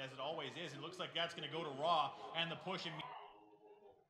as it always is. It looks like that's going to go to Raw, and the push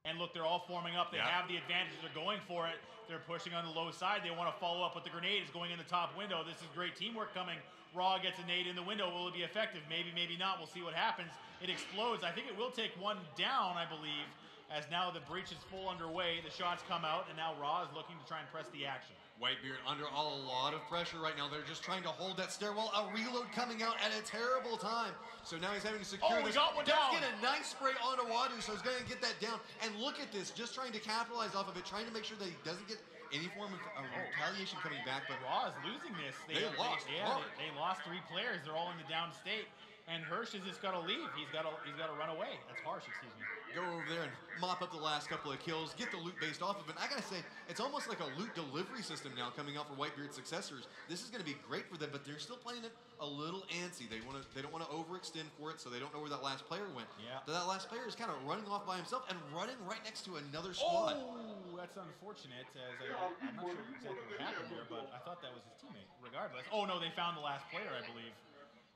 and look, they're all forming up. They have the advantage. They're going for it. They're pushing on the low side. They want to follow up with the grenade. It's going in the top window. This is great teamwork coming. Raw gets a nade in the window. Will it be effective? Maybe, maybe not. We'll see what happens. It explodes. I think it will take one down, I believe, as now the breach is full underway. The shots come out, and now Raw is looking to try and press the action. Whitebeard under a lot of pressure right now. They're just trying to hold that stairwell. A reload coming out at a terrible time. So now he's having to secure this. Got one down. Does get a nice spray on Awadu, so he's going to get that down. And look at this, just trying to capitalize off of it, trying to make sure that he doesn't get any form of retaliation coming back. But Raw is losing this. They lost. They lost 3 players. They're all in the down state. And Hirsch has just got to leave. He's got to run away. That's harsh, excuse me. Go over there and mop up the last couple of kills, get the loot based off of it. I gotta say, it's almost like a loot delivery system now coming out for Whitebeard's successors. This is gonna be great for them, but they're still playing it a little antsy. They don't want to overextend for it, so they don't know where that last player went. Yeah. So that last player is kind of running off by himself and running right next to another squad. Oh, that's unfortunate. I'm not sure exactly what happened there, but I thought that was his teammate. Regardless. Oh no, they found the last player, I believe.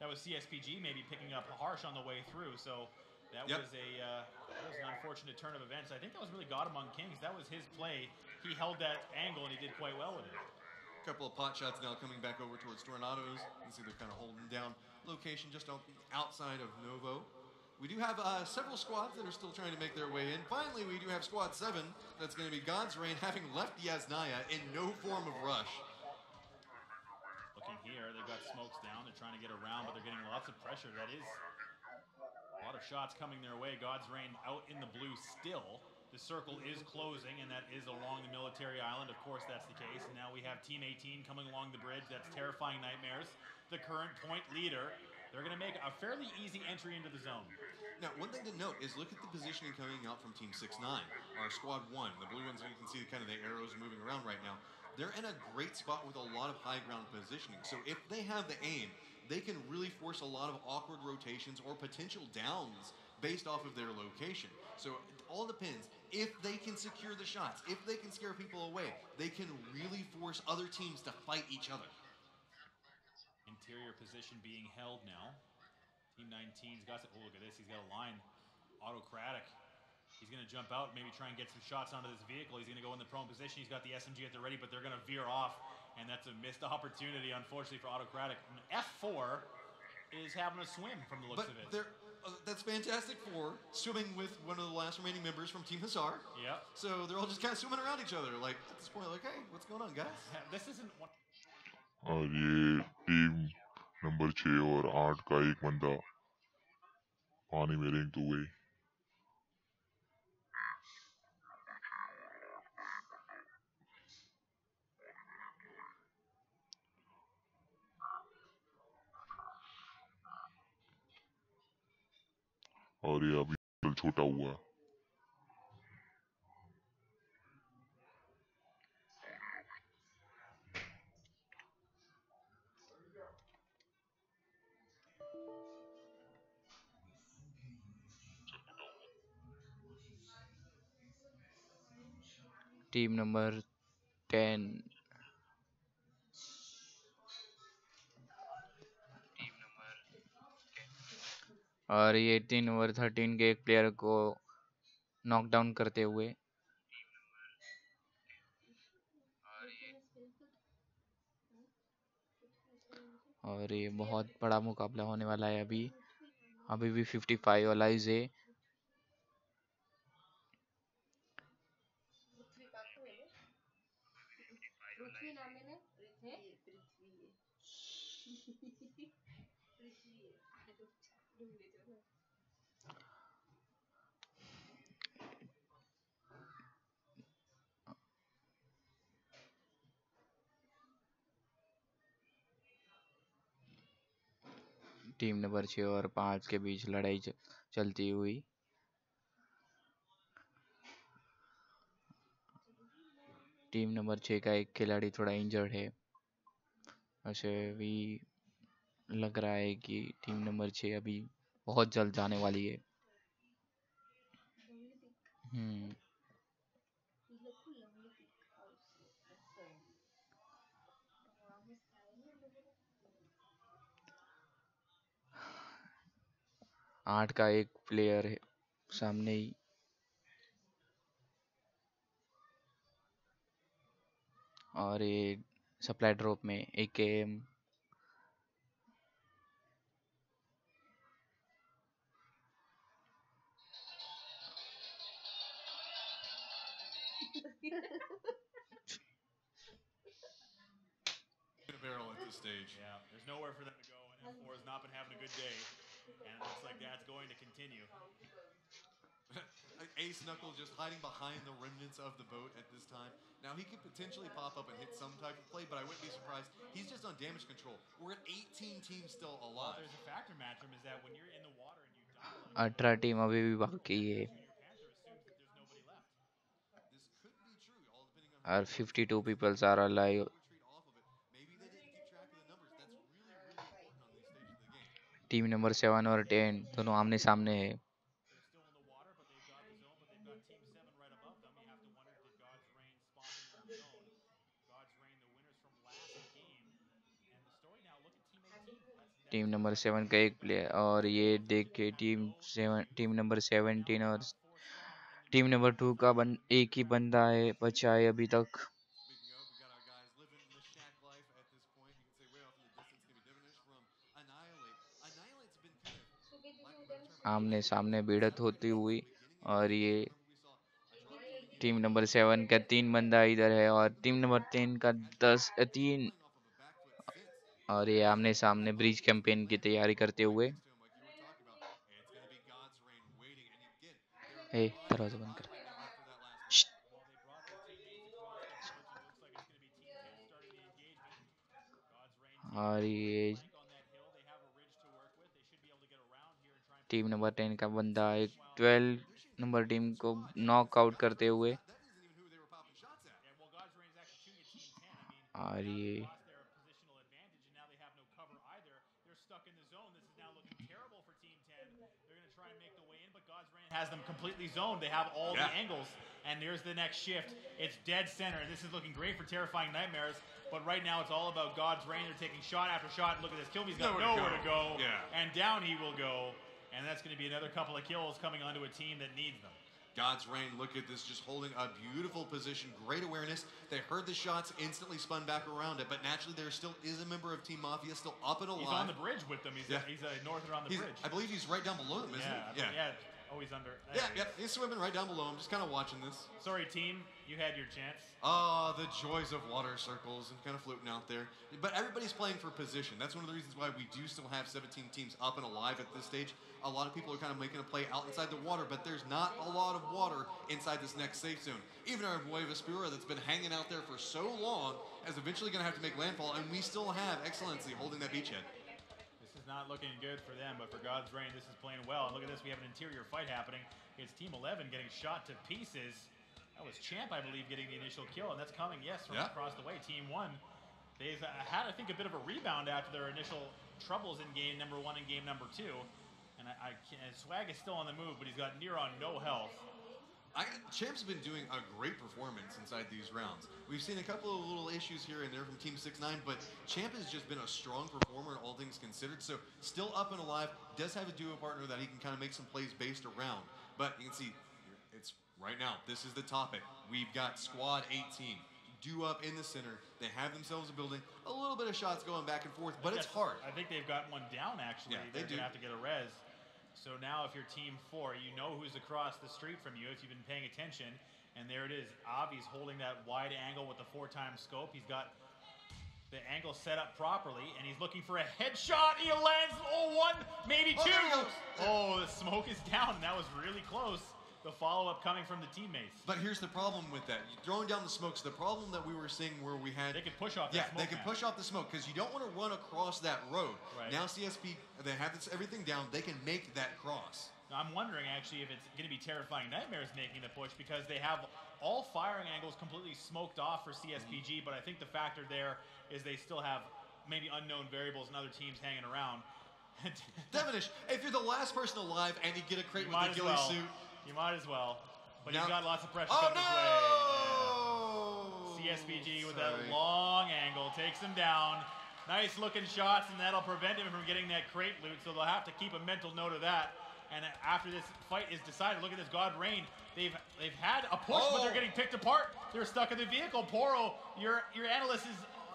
That was CSPG maybe picking up Harsh on the way through. So that was an unfortunate turn of events. I think that was really God Among Kings. That was his play. He held that angle and he did quite well with it. A couple of pot shots now coming back over towards Tornadoes. You can see they're kind of holding down location just outside of Novo. We do have several squads that are still trying to make their way in. Finally, we do have Squad 7. That's going to be God's Reign, having left Yasnaya in no form of rush. Looking here, they've got smokes down. They're trying to get around, but they're getting lots of pressure. That is a lot of shots coming their way. God's Reign out in the blue still. The circle is closing, and that is along the military island. Of course, that's the case. And now we have Team 18 coming along the bridge. That's Terrifying Nightmares, the current point leader. They're going to make a fairly easy entry into the zone. Now, one thing to note is look at the positioning coming out from Team 6-9, our Squad 1. The blue ones, you can see kind of the arrows moving around right now. They're in a great spot with a lot of high ground positioning. So if they have the aim, they can really force a lot of awkward rotations or potential downs based off of their location. So it all depends. If they can secure the shots, if they can scare people away, they can really force other teams to fight each other. Interior position being held now. Team 19's got, oh look at this, he's got a line. Autocratic. He's going to jump out, maybe try and get some shots onto this vehicle. He's going to go in the prone position. He's got the SMG at the ready, but they're going to veer off, and that's a missed opportunity, unfortunately, for Autocratic. And F4 is having a swim from the looks of it. That's Fantastic Four swimming with one of the last remaining members from Team Hussar. Yeah. So they're all just kind of swimming around each other. Like, at this point, like, hey, what's going on, guys? This isn't one. और ये team number 6 और 8 का एक बंदा पानी में रेंगते हुए और ये अभी छोटा हुआ है टीम नंबर 10 और ये टीम नंबर 13 के एक प्लेयर को नॉकडाउन करते हुए और ये बहुत बड़ा मुकाबला होने वाला है। अभी भी 55 अलाइज है। टीम नंबर 6 और 5 के बीच लड़ाई चलती हुई। टीम नंबर 6 का एक खिलाड़ी थोड़ा इंजर्ड है। ऐसे भी लग रहा है कि टीम नंबर 6 अभी बहुत जल्द जाने वाली है। 8 का एक प्लेयर है सामने ही, और ये सप्लाई ड्रॉप में AKM In a barrel at this stage. Yeah, there's nowhere for them to go, and F4 has not been having a good day, and it looks like that's going to continue. Ace Knuckle just hiding behind the remnants of the boat at this time. Now he could potentially pop up and hit some type of play, but I wouldn't be surprised. He's just on damage control. We're at 18 teams still Well, alive. there's a factor, Matchroom, is that when you're in the water and you die, 18 team अभी भी बाकी है, Junior Panther assumes that there's nobody left. This could be true, all depending on और 52 people are alive. retreat off of it. Maybe they didn't keep track of the numbers. That's really, really important on these stages of the game. Team number 7 और 10 दोनों आमने सामने है. They're still in the water, but they've got the zone, but they've got Team 7 right above them. You have to wonder, did God's Reign spot them in the zone? God's Reign, the winners from last game. And the story now, look at Team 18. That's team next. Number 7 का एक player, और ये देख के team number 17 और team number 2 का एक ही बंदा है बचा है अभी तक. Speaking of, we got our guys living the shack life at this point. You can say way off in the distance, gonna be Divinish from Annihilate. Annihilate's been kind of, lack of a better term, आमने सामने भिड़त होती हुई, और ये remember we saw a drop coming in. Team number 7 का 3 बंदा इधर है, और टीम नंबर 10 का 3, Pulling off of a back foot since और ये आमने सामने ब्रिज कैंपेन की तैयारी करते हुए. to him, like you were talking about. It's gonna be God's Reign waiting, and again, ए दरवाजा बंद कर. right now after that last Shh. Well, they brought their teammates across the bridge. It looks like it's going to be Team 10 starting the engagement. God's Reign taking और the ये flank on that hill. They have a ridge to work with. They should be able to get around here and try and team push number it. 10 का बंदा एक 12 number team को knockout करते हुए. that isn't even who they were popping shots at. Yeah, well, God's Reign is actually shooting at Team 10. I mean, और now ये they've lost their positional advantage, and now they have no cover either. They're stuck in the zone. This is now looking terrible for Team 10. They're going to try and make the way in, but God's Reign has them completely zoned. They have all the Yeah. angles, and there's the next shift. It's dead center. This is looking great for Terrifying Nightmares, but right now it's all about God's Reign. They're taking shot after shot. Look at this. Kilby's got Nowhere nowhere to to go, go. Yeah. and down he will go, and that's going to be another couple of kills coming onto a team that needs them. God's Reign, look at this, just holding a beautiful position, great awareness. They heard the shots, instantly spun back around it, but naturally there still is a member of Team Mafia still up and alive. He's on the bridge with them. He's Yeah. he's a norther on the bridge. I believe he's right down below them, isn't Yeah, he? yeah. Oh, he's under. there Yeah, he yeah, is. he's swimming right down below him, just kind of watching this. Sorry, team. You had your chance. Ah, the joys of water circles and kind of floating out there. But everybody's playing for position. That's one of the reasons why we do still have 17 teams up and alive at this stage. A lot of people are kind of making a play out inside the water, but there's not a lot of water inside this next safe zone. Even our boy Vespura that's been hanging out there for so long is eventually going to have to make landfall, and we still have Excellency holding that beachhead. This is not looking good for them, but for God's Reign, this is playing well. And look at this. We have an interior fight happening. It's Team 11 getting shot to pieces. That was Champ, I believe, getting the initial kill, and that's coming, yes, from Yeah. across the way. Team 1, they've had, I think, a bit of a rebound after their initial troubles in game number 1 and game number 2. And Swag is still on the move, but he's got near on no health. Champ's been doing a great performance inside these rounds. We've seen a couple of little issues here and there from Team 6-9, but Champ has just been a strong performer, all things considered. So still up and alive, does have a duo partner that he can kind of make some plays based around. But you can see, it's right now, this is the topic. We've got Squad 18. Due up in the center. They have themselves a building. A little bit of shots going back and forth, but it's hard. I think they've got one down, actually. Yeah, they They're do. going to have to get a res. So now if you're Team 4, you know who's across the street from you if you've been paying attention. And there it is. Avi's holding that wide angle with the 4x scope. He's got the angle set up properly, and he's looking for a headshot. He lands, one, maybe Oh, two. there he goes. Oh, the smoke is down, and that was really close. The follow-up coming from the teammates. But here's the problem with that. You're throwing down the smokes. The problem that we were seeing where we had... They could push off Yeah, that smoke they can now. push off the smoke because you don't want to run across that road. Right. Now CSP, they have everything down. They can make that cross. I'm wondering actually if it's going to be Terrifying Nightmares making the push because they have all firing angles completely smoked off for CSPG, but I think the factor there is they still have maybe unknown variables and other teams hanging around. Devinish, if you're the last person alive and you get a crate You with the ghillie suit... You might as well. But Now- you've got lots of pressure Oh, coming no! his way. CSPG with Sorry. that long angle takes him down. Nice looking shots, and that'll prevent him from getting that crate loot, so they'll have to keep a mental note of that. And after this fight is decided, look at this, God Rain. They've had a push, but they're getting picked apart. They're stuck in the vehicle. Poro, your analyst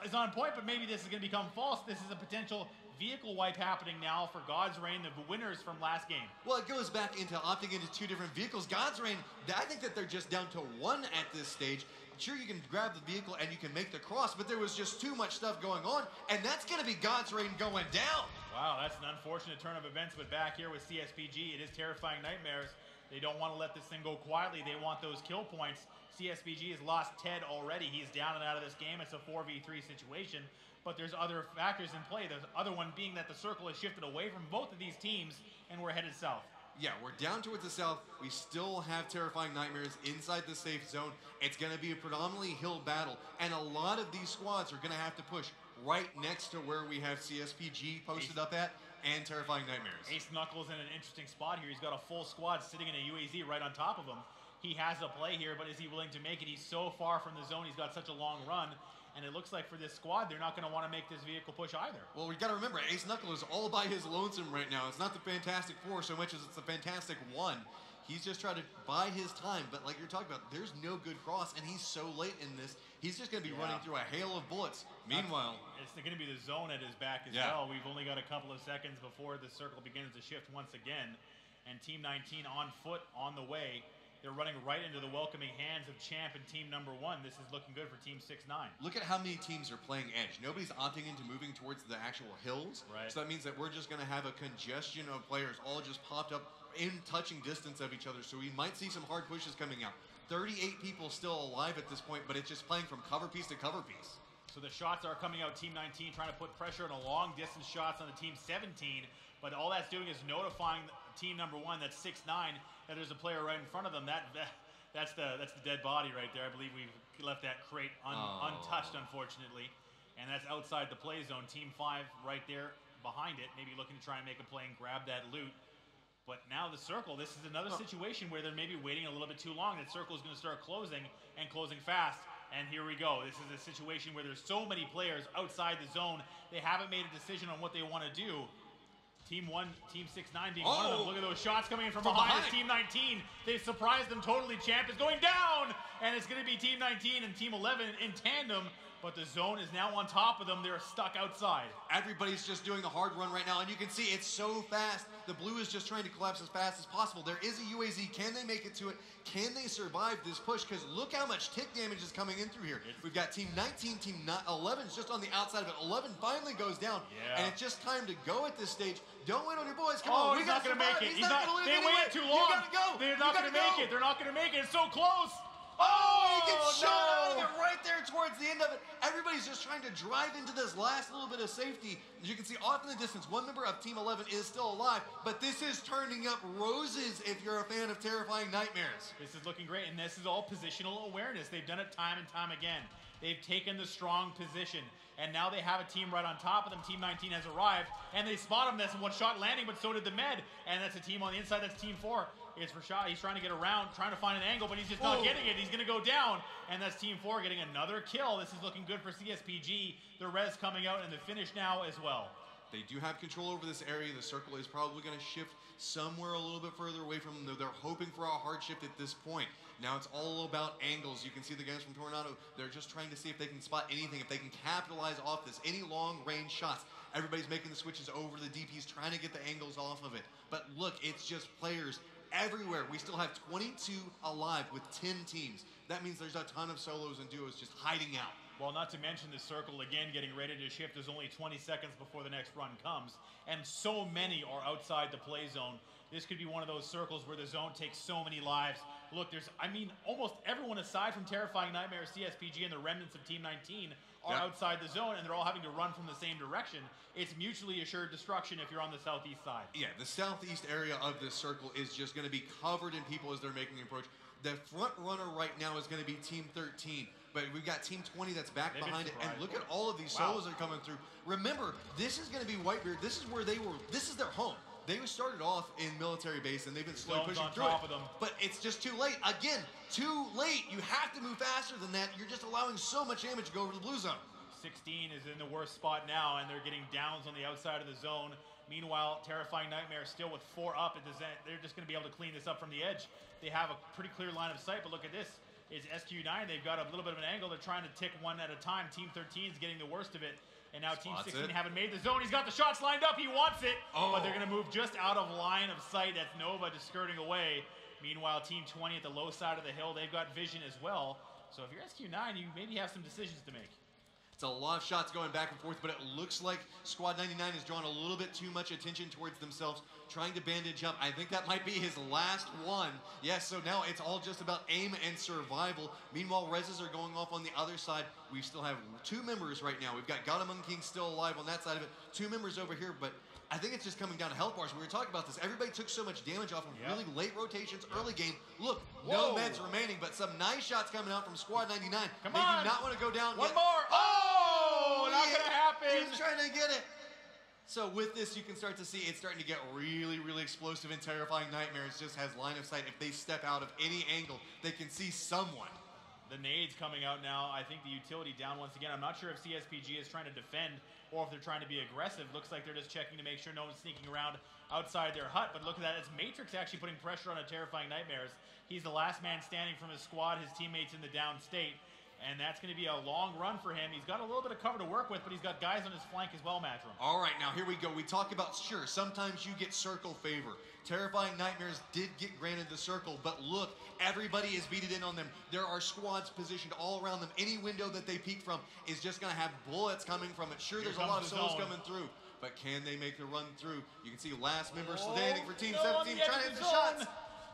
is on point, but maybe this is going to become false. This is a potential vehicle wipe happening now for God's Reign, the winners from last game. Well, it goes back into opting into 2 different vehicles. God's Reign, I think that they're just down to 1 at this stage. Sure, you can grab the vehicle and you can make the cross, but there was just too much stuff going on, and that's going to be God's Reign going down. Wow, that's an unfortunate turn of events, but back here with CSPG, it is Terrifying Nightmares. They don't want to let this thing go quietly. They want those kill points. CSPG has lost Ted already. He's down and out of this game. It's a 4v3 situation, but there's other factors in play. The other one being that the circle has shifted away from both of these teams, and we're headed south. Yeah, we're down towards the south. We still have Terrifying Nightmares inside the safe zone. It's going to be a predominantly hill battle, and a lot of these squads are going to have to push right next to where we have CSPG posted up at and Terrifying Nightmares. Ace Knuckles in an interesting spot here. He's got a full squad sitting in a UAZ right on top of him. He has a play here, but is he willing to make it? He's so far from the zone. He's got such a long run. And it looks like for this squad, they're not going to want to make this vehicle push either. Well, we got to remember, Ace Knuckle is all by his lonesome right now. It's not the Fantastic Four so much as it's the Fantastic One. He's just trying to buy his time, but like you're talking about, there's no good cross, and he's so late in this, he's just going to be running through a hail of bullets. Meanwhile, it's going to be the zone at his back as well. We've only got a couple of seconds before the circle begins to shift once again, and Team 19 on foot, on the way. They're running right into the welcoming hands of Champ and team number 1. This is looking good for Team 6-9. Look at how many teams are playing edge. Nobody's opting into moving towards the actual hills. Right. So that means that we're just going to have a congestion of players all just popped up in touching distance of each other. So we might see some hard pushes coming out. 38 people still alive at this point, but it's just playing from cover piece to cover piece. So the shots are coming out. Team 19 trying to put pressure on a long distance shots on the Team 17. But all that's doing is notifying team number 1, that's 6-9, that there's a player right in front of them. That's the dead body right there. I believe we've left that crate untouched, unfortunately. And that's outside the play zone. Team 5 right there behind it, maybe looking to try and make a play and grab that loot. But now the circle, this is another situation where they're maybe waiting a little bit too long. That circle is going to start closing and closing fast. And here we go. This is a situation where there's so many players outside the zone. They haven't made a decision on what they want to do. Team 1, Team 6-9 being one of them. Look at those shots coming in from behind. It's Team 19. They've surprised them totally. Champ is going down. And it's going to be Team 19 and Team 11 in tandem. But the zone is now on top of them. They're stuck outside. Everybody's just doing the hard run right now, and you can see it's so fast. The blue is just trying to collapse as fast as possible. There is a UAZ. Can they make it to it? Can they survive this push? Because look how much tick damage is coming in through here. We've got Team 19, Team 11 is just on the outside of it. 11 finally goes down, and it's just time to go at this stage. Don't wait on your boys. Come on, we he's not going to make it. He's not going to live They anyway. waited too long. You got to go. They're not going to make it. They're not going to make it. It's so close. Oh, he gets shot out of it right there towards the end of it. Everybody's just trying to drive into this last little bit of safety. As you can see off in the distance, one member of Team 11 is still alive, but this is turning up roses if you're a fan of Terrifying Nightmares. This is looking great, and this is all positional awareness. They've done it time and time again. They've taken the strong position, and now they have a team right on top of them. Team 19 has arrived, and they spot him. That's a one-shot landing, but so did the Med, and that's a team on the inside. That's Team 4. It's Rashad. He's trying to get around, trying to find an angle, but he's just not getting it. He's going to go down, and that's Team 4 getting another kill. This is looking good for CSPG. The res coming out, and the finish now as well. They do have control over this area. The circle is probably going to shift somewhere a little bit further away from them. They're hoping for a hard shift at this point. Now it's all about angles. You can see the guys from Tornado. They're just trying to see if they can spot anything, if they can capitalize off this, any long-range shots. Everybody's making the switches over to the DPs, trying to get the angles off of it. But look, it's just players everywhere. We still have 22 alive with 10 teams. That means there's a ton of solos and duos just hiding out. Well, not to mention the circle again getting ready to shift. There's only 20 seconds before the next run comes, and so many are outside the play zone. This could be one of those circles where the zone takes so many lives. Look, almost everyone aside from Terrifying Nightmares, CSPG, and the remnants of Team 19 are outside the zone, and they're all having to run from the same direction. It's mutually assured destruction if you're on the southeast side. Yeah, the southeast area of this circle is just going to be covered in people as they're making the approach. The front runner right now is going to be Team 13, but we've got Team 20 that's back behind it, and look at all of these solos that are coming through. Remember, this is going to be Whitebeard. This is where they were. This is their home. They started off in military base, and they've been slowly pushing through it. But it's just too late. Again, too late. You have to move faster than that. You're just allowing so much damage to go over the blue zone. 16 is in the worst spot now, and they're getting downs on the outside of the zone. Meanwhile, Terrifying Nightmare still with 4 up at the Zen. They're just going to be able to clean this up from the edge. They have a pretty clear line of sight, but look at this. It's SQ9. They've got a little bit of an angle. They're trying to tick one at a time. Team 13 is getting the worst of it. And now Spots Team 16 it. haven't made the zone. He's got the shots lined up. He wants it. Oh. But they're going to move just out of line of sight. That's Nova just skirting away. Meanwhile, Team 20 at the low side of the hill, they've got vision as well. So if you're SQ9, you maybe have some decisions to make. It's a lot of shots going back and forth, but it looks like Squad 99 has drawn a little bit too much attention towards themselves, trying to bandage up. I think that might be his last one. Yes, so now it's all just about aim and survival. Meanwhile, Reses are going off on the other side. We still have 2 members right now. We've got God Among Kings still alive on that side of it. 2 members over here, but I think it's just coming down to health bars. We were talking about this. Everybody took so much damage off of really late rotations, early game. Look, no meds remaining, but some nice shots coming out from Squad 99. Come they on. do not want to go down One yet. more. Oh, not going to happen. He was trying to get it. So with this, you can start to see it's starting to get really, really explosive and Terrifying Nightmares just has line of sight. If they step out of any angle, they can see someone. The nades coming out now. I think the utility down once again. I'm not sure if CSPG is trying to defend or if they're trying to be aggressive. Looks like they're just checking to make sure no one's sneaking around outside their hut. But look at that. It's Matrix actually putting pressure on a Terrifying Nightmares. He's the last man standing from his squad, his teammates in the down state. And that's going to be a long run for him. He's got a little bit of cover to work with, but he's got guys on his flank as well, Matchroom. All right, now here we go. We talk about, sure, sometimes you get circle favor. Terrifying Nightmares did get granted the circle, but look, everybody is beaten in on them. There are squads positioned all around them. Any window that they peek from is just going to have bullets coming from it. Sure, there's a lot of souls coming through, but can they make the run through? You can see last member standing for Team 17 trying to hit the shots.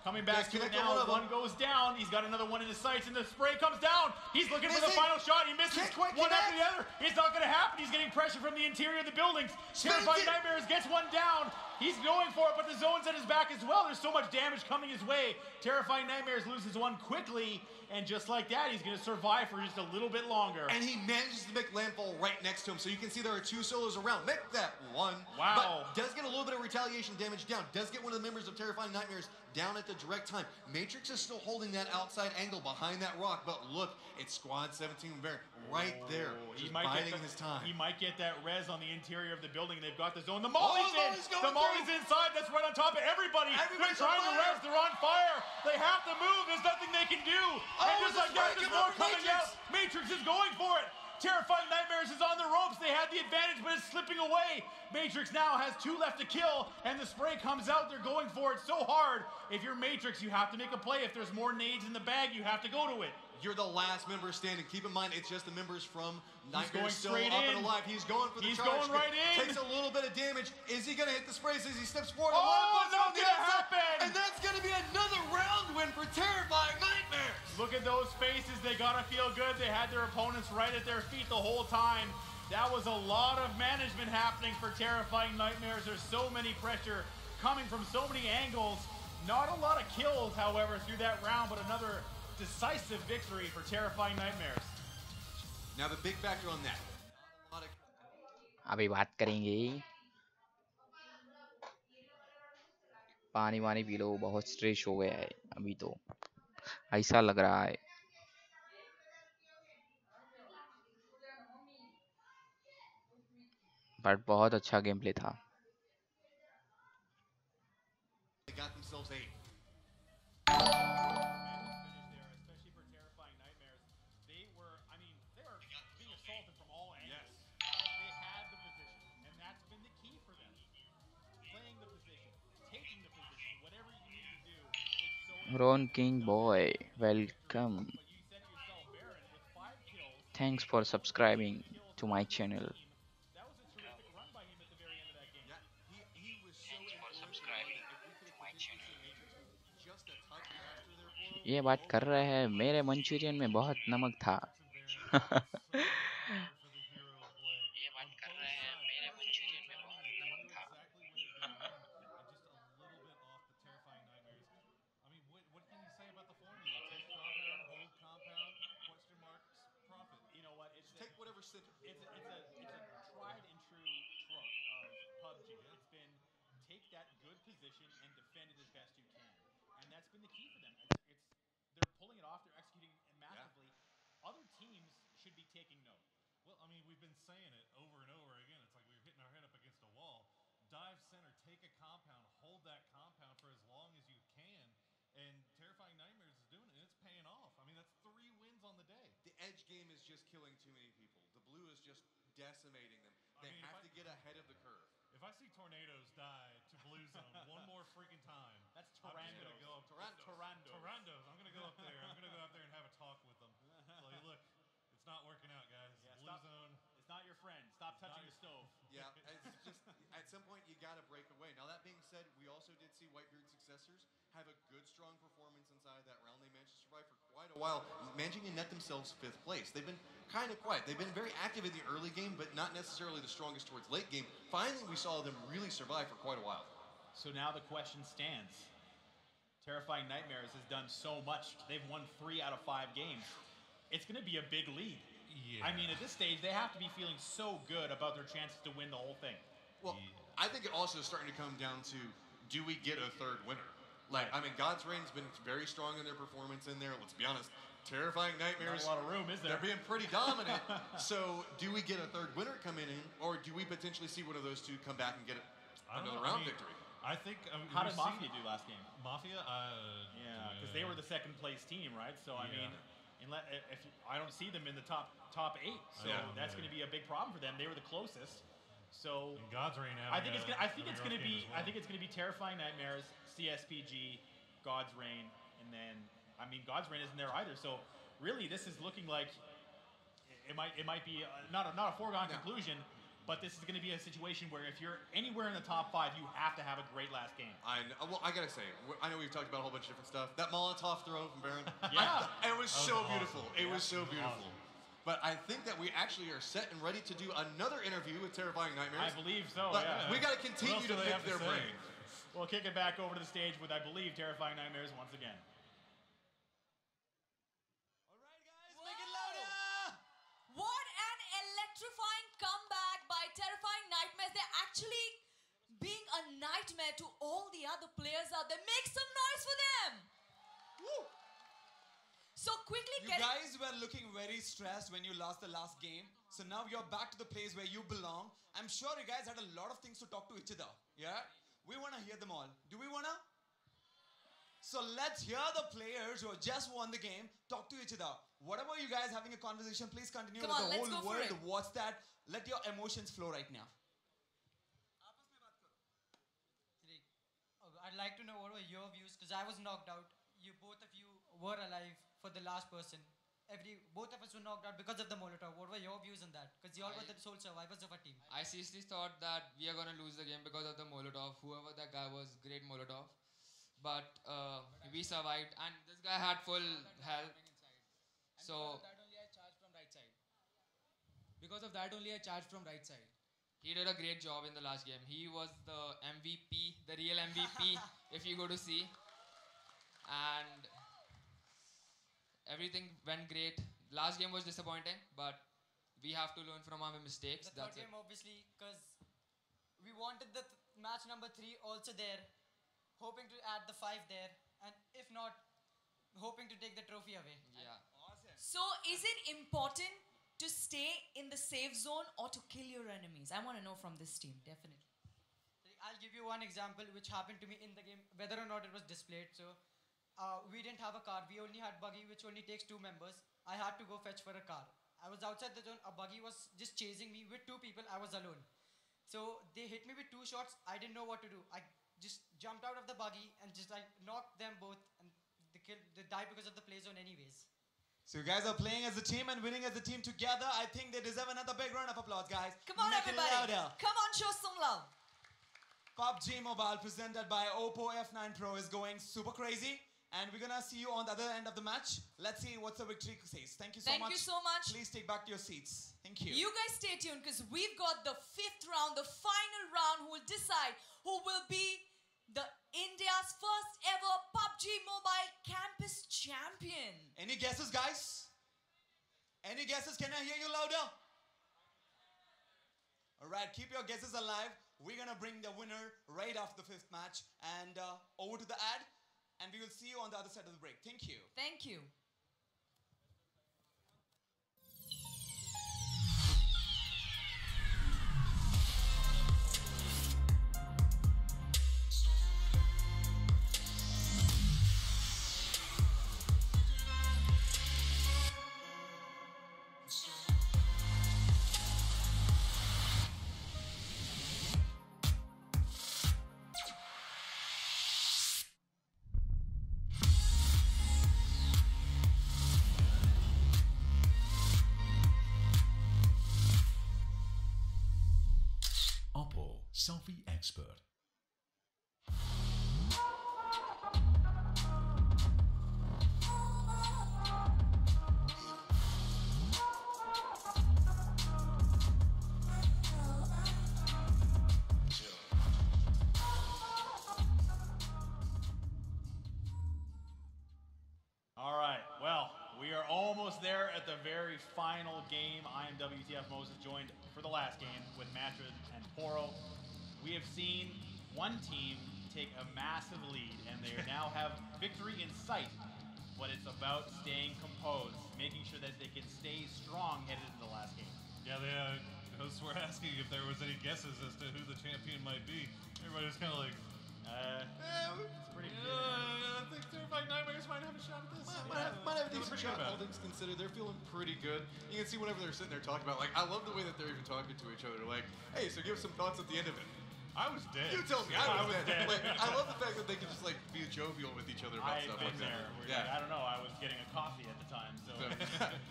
Coming back to it now, one goes down. He's got another one in his sights, and the spray comes down. He's looking for the final shot. He misses one after the other. It's not going to happen. He's getting pressure from the interior of the buildings. Terrifying Nightmares gets one down. He's going for it, but the zone's at his back as well. There's so much damage coming his way. Terrifying Nightmares loses one quickly, and just like that, he's going to survive for just a little bit longer. And he manages to make landfall right next to him, so you can see there are 2 solos around. Make that one. Wow. But does get a little bit of retaliation damage down. Does get one of the members of Terrifying Nightmares down at the direct time. Matrix is still holding that outside angle behind that rock, but look, it's Squad 17 Bear right there, just biding his time. He might get that res on the interior of the building. They've got the zone. The Molly's in. The Molly's inside. That's right on top of everybody. They're trying to res. They're on fire. They have to move. There's nothing they can do. And just like that, there's more coming out. Matrix is going for it. Terrifying Nightmares is on the ropes. They had the advantage, but it's slipping away. Matrix now has 2 left to kill, and the spray comes out. They're going for it so hard. If you're Matrix, you have to make a play. If there's more nades in the bag, you have to go to it. You're the last member standing. Keep in mind, it's just the members from Nightmares still straight up in. and alive. He's going for the He's charge. going right in. Takes a little bit of damage. Is he going to hit the sprays as he steps forward? Oh, not going to happen. And that's going to be another round win for Terrifying Nightmares. Look at those faces. They got to feel good. They had their opponents right at their feet the whole time. That was a lot of management happening for Terrifying Nightmares. There's so many pressure coming from so many angles. Not a lot of kills, however, through that round, but another decisive victory for Terrifying Nightmares. Now the big factor on that. अभी बात करेंगे. पानी वानी P low, बहुत stress हो गया है अभी तो, ऐसा लग रहा है. बट बहुत अच्छा गेम प्ले था. They got themselves 8. Especially for Terrifying Nightmares. They were being assaulted from all angles. They had the position, and that's been the key for them. Playing the position, taking the position, whatever you need to do. It's so Ron King boy, welcome. But you said it yourself, Baron, with 5 kills. Thanks for subscribing to my channel. That was a terrific run by him at the very end of that game. Yeah, he was so influential. Just a touch faster there for him. ये बात कर रहे हैं, मेरे Manchurian में बहुत नमक था. ये बात कर रहे हैं, मेरे मंचूरियन में बहुत नमक था. You know what? Take whatever center. It's a tried and true trope of PUBG. It's been take that good position and defend it as best you can, and that's been the key for them. They're pulling it off. They're executing massively. Other teams should be taking note. Well, I mean, we've been saying it over and over again. It's like we're hitting our head up against a wall. Dive decimating them. They mean, have to get ahead of the curve. If I see tornadoes die to Blue Zone one more freaking time, That's I'm just Tarandos. gonna go up. Tarandos. Tarandos. I'm gonna go up there. I'm gonna go out there and have a talk with them. So look, it's not working out, guys. Yeah, Blue stop. Zone. It's not your friend. Stop touching not the stove. Yeah, it's just at some point you got to break away. Now that being said, we also did see Whitebeard's successors have a good, strong performance inside that round. They managed to survive for quite a while, managing to net themselves 5th place. They've been kind of quiet. They've been very active in the early game, but not necessarily the strongest towards late game. Finally, we saw them really survive for quite a while. So now the question stands. Terrifying Nightmares has done so much. They've won 3 out of 5 games. It's going to be a big lead. Yeah. I mean, at this stage, they have to be feeling so good about their chances to win the whole thing. Well, I think it also is starting to come down to, do we get a 3rd winner? Like, I mean, God's Reign's been very strong in their performance in there. Let's be honest. Terrifying Nightmares. Not a lot of room, is there? They're being pretty dominant. So, do we get a 3rd winner coming in, or do we potentially see one of those two come back and get another round victory? I think. How did Mafia do last game? Mafia? Yeah, because they were the 2nd place team, right? So, I mean, I don't see them in the top 8. So that's going to be a big problem for them. They were the closest. So And God's Reign. I think it's going to be Terrifying Nightmares, CSPG, God's Reign, and then God's Reign isn't there either. So really, this is looking like it might be not a foregone conclusion, but this is going to be a situation where if you're anywhere in the top 5, you have to have a great last game. I gotta say, I know we've talked about a whole bunch of different stuff. That Molotov throw from Baron, Yeah. it was so awesome. beautiful. It was so beautiful. Awesome. But I think that we actually are set and ready to do another interview with Terrifying Nightmares. I believe so. But Yeah. we got to What continue else to do they pick have to their say? brain. We'll kick it back over to the stage with, I believe, Terrifying Nightmares once again. All right, guys, make it louder! What an electrifying comeback by Terrifying Nightmares. They're actually being a nightmare to all the other players out there. Make some noise for them! Woo. So quickly You getting... guys were looking very stressed when you lost the last game. So now you're back to the place where you belong. I'm sure you guys had a lot of things to talk to each other. Yeah? We want to hear them all. Do we want to? So let's hear the players who have just won the game talk to each other. Whatever you guys having a conversation, please continue. Come Let on, the let's whole go for world it. watch that. Let your emotions flow right now. I'd like to know what were your views, because I was knocked out. Both of you were alive for the last person. Both of us were knocked out because of the Molotov. What were your views on that? Because you all were the sole survivors of our team. I seriously thought that we are going to lose the game because of the Molotov. Whoever that guy was, great Molotov. But we survived, and this guy had full health. So Because of that only I charged from right side. he did a great job in the last game. He was the MVP, the real MVP, if you go to see. And everything went great. Last game was disappointing, but we have to learn from our mistakes. The third That's it. game, obviously, because we wanted the match number 3 also there, hoping to add the 5 there, and if not, hoping to take the trophy away. Yeah. So is it important to stay in the safe zone or to kill your enemies? I want to know from this team, definitely. I'll give you one example which happened to me in the game, whether or not it was displayed. So we didn't have a car. We only had buggy, which only takes 2 members. I had to go fetch for a car. I was outside the zone. A buggy was just chasing me with 2 people. I was alone. So they hit me with 2 shots. I didn't know what to do. I just jumped out of the buggy and just like knocked them both, and they died because of the play zone anyways. So you guys are playing as a team and winning as a team together. I think they deserve another big round of applause, guys. Come on, Make everybody. it louder. Come on, show some love. PUBG Mobile presented by Oppo F9 Pro is going super crazy. And we're going to see you on the other end of the match. Let's see what the victory says. Thank you so much. Thank you so much. Please take back to your seats. Thank you. You guys stay tuned because we've got the 5th round, the final round, who will decide who will be the India's first ever PUBG Mobile Campus champion. Any guesses, guys? Any guesses? Can I hear you louder? All right, keep your guesses alive. We're going to bring the winner right after the 5th match. And over to the ad. And we will see you on the other side of the break. Thank you. Thank you. selfie expert. All right, well, we are almost there at the very final game. I am WTF Moses, joined for the last game with Matra and Poro. We have seen one team take a massive lead, and they now have victory in sight. But it's about staying composed, making sure that they can stay strong headed into the last game. Yeah, the hosts were asking if there was any guesses as to who the champion might be. Everybody was kind of like, it's pretty good. I think Terrifying Nightmares might have a shot at this. Might have a decent pretty shot, good all things considered. They're feeling pretty good. You can see whenever they're sitting there talking about, like, I love the way that they're even talking to each other. Like, hey, so give us some thoughts at the end of it. I was dead. You tell me, I was dead. Like, I love the fact that they can just, like, be jovial with each other about I've stuff been like there. that. Like, I don't know. I was getting a coffee at the time. So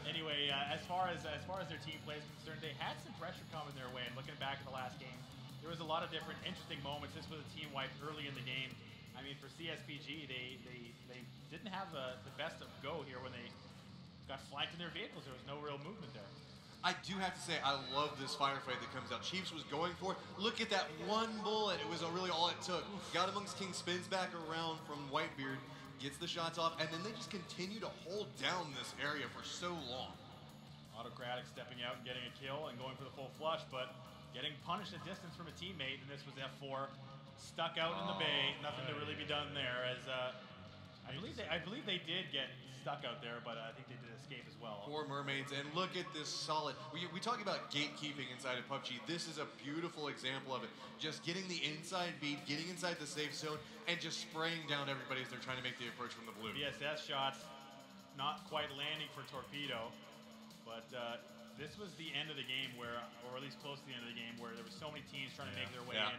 anyway, as far as their team play is concerned, they had some pressure coming their way. And looking back at the last game, there was a lot of different interesting moments. This was a team wipe early in the game. I mean, for CSPG, they didn't have the best of go here when they got flanked in their vehicles. There was no real movement there. I do have to say, I love this firefight that comes out. Chiefs was going for it. Look at that one bullet. It was really all it took. Got amongst King, spins back around from Whitebeard, gets the shots off, and then they just continue to hold down this area for so long. Autocratic stepping out and getting a kill and going for the full flush, but getting punished at distance from a teammate, and this was F4. Stuck out in the bay. Nothing to really be done there, as I believe they did get stuck out there, but I think they did escape as well. Poor Mermaids, and look at this solid. We talk about gatekeeping inside of PUBG. This is a beautiful example of it. Just getting the inside beat, getting inside the safe zone, and just spraying down everybody as they're trying to make the approach from the blue. BSS shots not quite landing for Torpedo, but this was the end of the game where, or at least close to the end of the game, where there were so many teams trying to make their way in.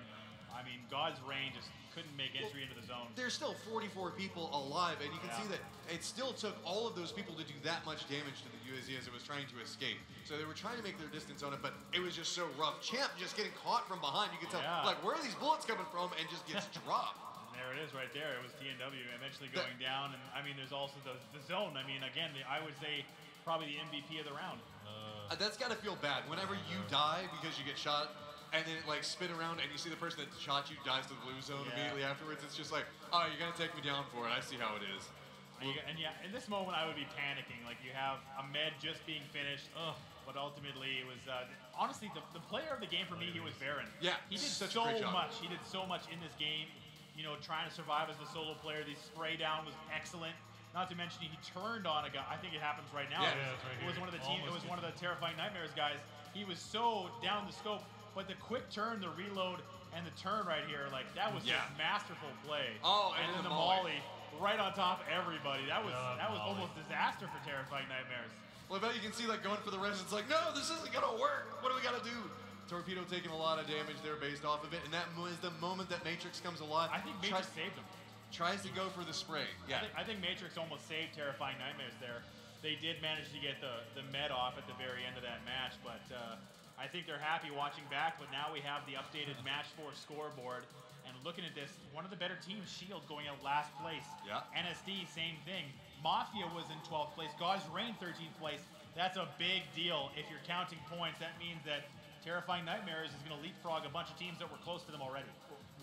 I mean, God's Reign just couldn't make entry into the zone. There's still 44 people alive, and you can see that it still took all of those people to do that much damage to the UAZ as it was trying to escape. So they were trying to make their distance on it, but it was just so rough. Champ just getting caught from behind. You can tell, like, where are these bullets coming from, and just gets dropped. And there it is right there. It was TNW eventually going down, and I mean, there's also the zone. I mean, again, I would say probably the MVP of the round. That's got to feel bad. Whenever you die because you get shot, and then it, like, spin around and you see the person that shot you dies to the blue zone immediately afterwards, it's just like, oh, you're going to take me down for it. I see how it is. And yeah, in this moment, I would be panicking. Like, you have a med just being finished, but ultimately it was, honestly, the player of the game for me, he was Baron. Yeah, he did such so a great job. much. He did so much in this game. You know, trying to survive as the solo player. The spray down was excellent. Not to mention he turned on a guy. I think it happens right now. Yeah, it's right it was here. one of the team. It was one of the Terrifying Nightmares guys. He was so down the scope, but the quick turn, the reload, and the turn right here, like that was just masterful play. Oh, and then the molly right on top of everybody. That was almost disaster for Terrifying Nightmares. Well, I bet you can see, like, going for the res. It's like, no, this isn't gonna work. What do we gotta do? Torpedo taking a lot of damage there based off of it, and that is the moment that Matrix comes alive. I think Matrix saved him. Tries to go for the spray. Yeah. I think Matrix almost saved Terrifying Nightmares there. They did manage to get the med off at the very end of that match, but I think they're happy watching back. But now we have the updated Match 4 scoreboard, and looking at this, one of the better teams, Shield, going out last place. Yeah. NSD, same thing. Mafia was in 12th place. God's Reign, 13th place. That's a big deal. If you're counting points, that means that Terrifying Nightmares is going to leapfrog a bunch of teams that were close to them already.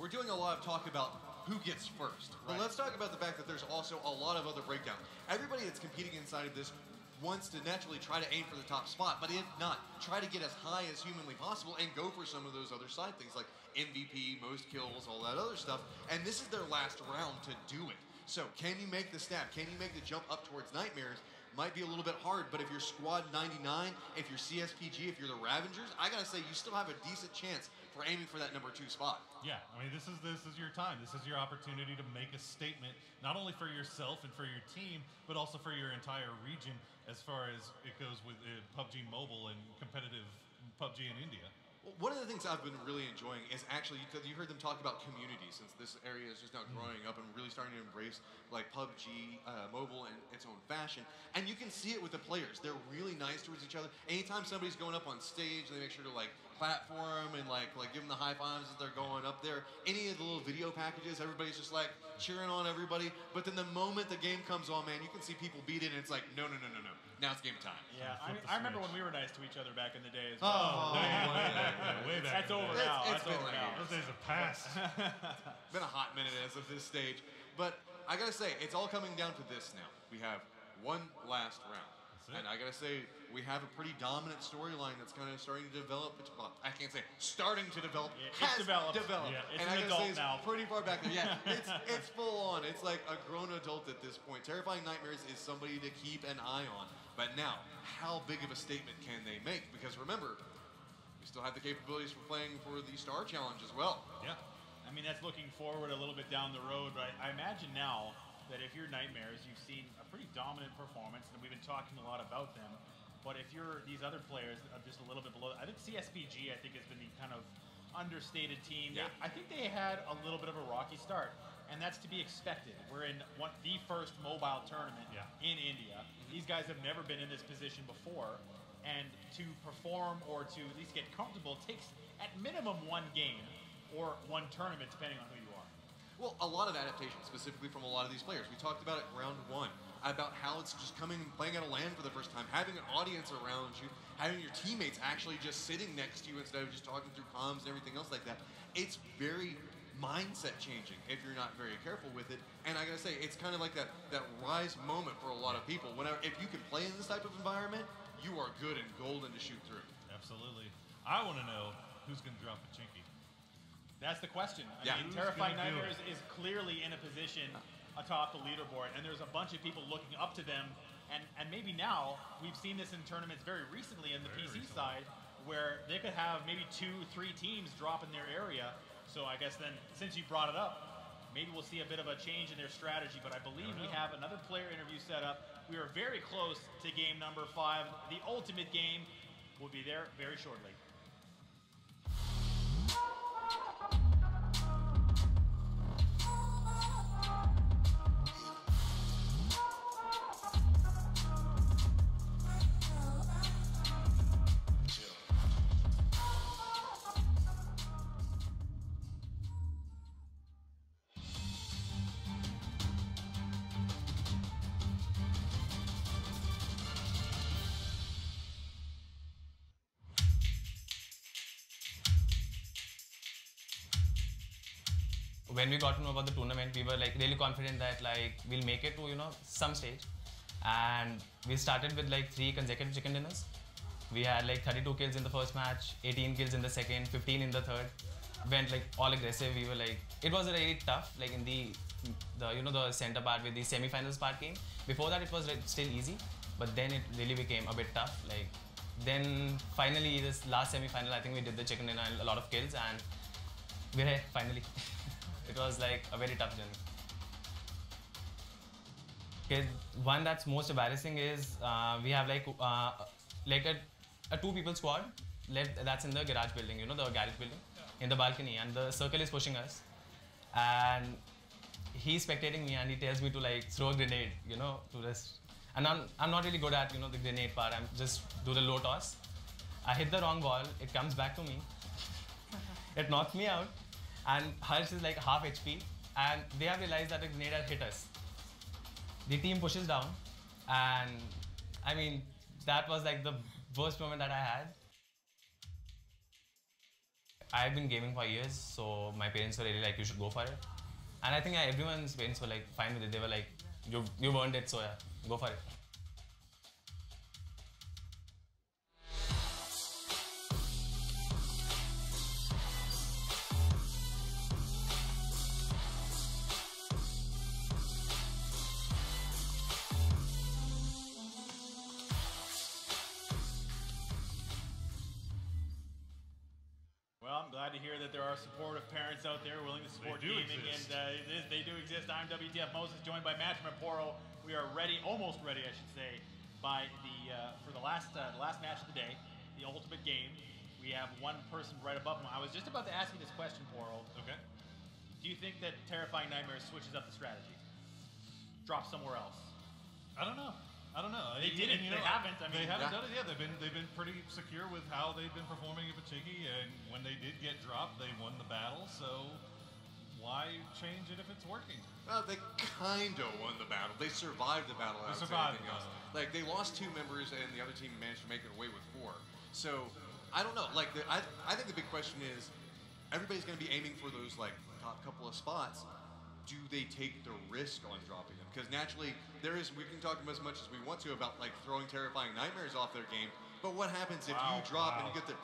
We're doing a lot of talk about who gets first. But let's talk about the fact that there's also a lot of other breakdowns. Everybody that's competing inside of this wants to naturally try to aim for the top spot, but if not, try to get as high as humanly possible and go for some of those other side things like MVP, most kills, all that other stuff. And this is their last round to do it. So can you make the snap? Can you make the jump up towards Nightmares? Might be a little bit hard, but if you're Squad 99, if you're CSPG, if you're the Ravengers, I gotta say you still have a decent chance for aiming for that number 2 spot. Yeah, I mean, this is your time. This is your opportunity to make a statement, not only for yourself and for your team, but also for your entire region as far as it goes with PUBG Mobile and competitive PUBG in India. Well, one of the things I've been really enjoying is actually, because you heard them talk about community, since this area is just now growing up and really starting to embrace like PUBG Mobile in its own fashion. And you can see it with the players. They're really nice towards each other. Anytime somebody's going up on stage, they make sure to like platform and like give them the high fives as they're going up there. Any of the little video packages, everybody's just like cheering on everybody. But then the moment the game comes on, man, you can see people beat it, and it's like, no. Now it's game time. Yeah, I remember when we were nice to each other back in the day as Oh, well. way back. That's over now. It's That's been over like now. Those days have passed. Been a hot minute as of this stage. But I gotta say, it's all coming down to this now. We have one last round. And I gotta say, we have a pretty dominant storyline that's kind of starting to develop. Well, I can't say starting to develop. It's has developed. Yeah, it's and an I gotta adult say, it's now. pretty far back there. Yeah, it's full on. It's like a grown adult at this point. Terrifying Nightmares is somebody to keep an eye on. But now, how big of a statement can they make? Because remember, we still have the capabilities for playing for the Star Challenge as well. Yeah. I mean, that's looking forward a little bit down the road, but I imagine now that if you're Nightmares, you've seen a pretty dominant performance, and we've been talking a lot about them. But if you're these other players, just a little bit below, I think CSPG, I think, has been the kind of understated team. Yeah. I think they had a little bit of a rocky start, and that's to be expected. We're in the first mobile tournament in India. These guys have never been in this position before, and to perform or to at least get comfortable takes at minimum one game or one tournament, depending on who you are. Well, a lot of adaptation, specifically from a lot of these players. We talked about it in round one, about how it's just coming and playing out of land for the first time, having an audience around you, having your teammates actually just sitting next to you instead of just talking through comms and everything else like that. It's very mindset changing if you're not very careful with it. And I gotta say, it's kind of like that rise moment for a lot of people. If you can play in this type of environment, you are good and golden to shoot through. Absolutely. I want to know who's going to drop a chinky. That's the question. I mean, Who's Terrifying gonna do Nightmares is clearly in a position atop the leaderboard, and there's a bunch of people looking up to them. And maybe now, we've seen this in tournaments very recently in the PC side, where they could have maybe 2-3 teams drop in their area. So I guess then, since you brought it up, maybe we'll see a bit of a change in their strategy. But I believe we have another player interview set up. We are very close to game number 5. The ultimate game will be there very shortly. When we got to know about the tournament, we were like really confident that like we'll make it to some stage, and we started with like 3 consecutive chicken dinners. We had like 32 kills in the first match, 18 kills in the second, 15 in the third. Went like all aggressive. We were like, it was really tough. Like in the the center part with the semi-finals part came. Before that, it was like still easy, but then it really became a bit tough. Like then finally this last semi-final, I think we did the chicken dinner and a lot of kills, and we're here finally. It was like a very tough journey. Okay, one that's most embarrassing is we have like a 2-people squad left that's in the garage building, the garage building, in the balcony, and the circle is pushing us, and he's spectating me and he tells me to like throw a grenade, to this. And I'm not really good at the grenade part. I'm just do the low toss. I hit the wrong ball. It comes back to me. It knocks me out. And Harsh is like half HP, and they have realized that the grenade had hit us. The team pushes down, and I mean, that was like the worst moment that I had. I've been gaming for years, so my parents were really like, you should go for it. And I think everyone's parents were like fine with it. They were like, you've earned it, so yeah, go for it. Well, I'm glad to hear that there are supportive parents out there willing to support gaming, exist. and they do exist. I'm WTF Moses, joined by Matchman Poro. We are ready, almost ready, I should say, by for the last match of the day, the ultimate game. We have one person right above him. I was just about to ask you this question, Poro. Okay. Do you think that Terrifying Nightmares switches up the strategy? Drop somewhere else? I don't know. I don't know. They didn't. They haven't. I mean, they haven't done it yet. They've been pretty secure with how they've been performing at Pachiki, and when they did get dropped, they won the battle. So why change it if it's working? Well, they kind of won the battle. They survived the battle. They out of survived anything the else. battle. Like they lost 2 members, and the other team managed to make it away with 4. So I don't know. Like I think the big question is, everybody's going to be aiming for those like top couple of spots. Do they take the risk on dropping them? Because naturally, we can talk as much as we want to about like throwing Terrifying Nightmares off their game. But what happens if you drop and you get the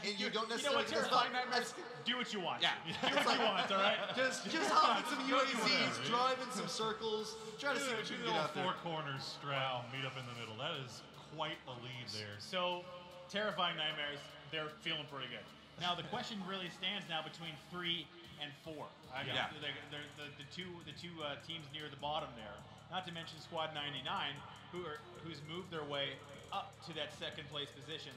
and you don't necessarily Terrifying Nightmares, do what you want. Yeah. Do what you want, all right? Just hop in some UAZs, drive in some circles, try to see what you can get out there. 4 corners, Stroud, meet up in the middle. That is quite a lead there. So, Terrifying Nightmares, they're feeling pretty good. Now, the question really stands now between 3 and 4. They're the two teams near the bottom there. Not to mention Squad 99, who's moved their way up to that second place position.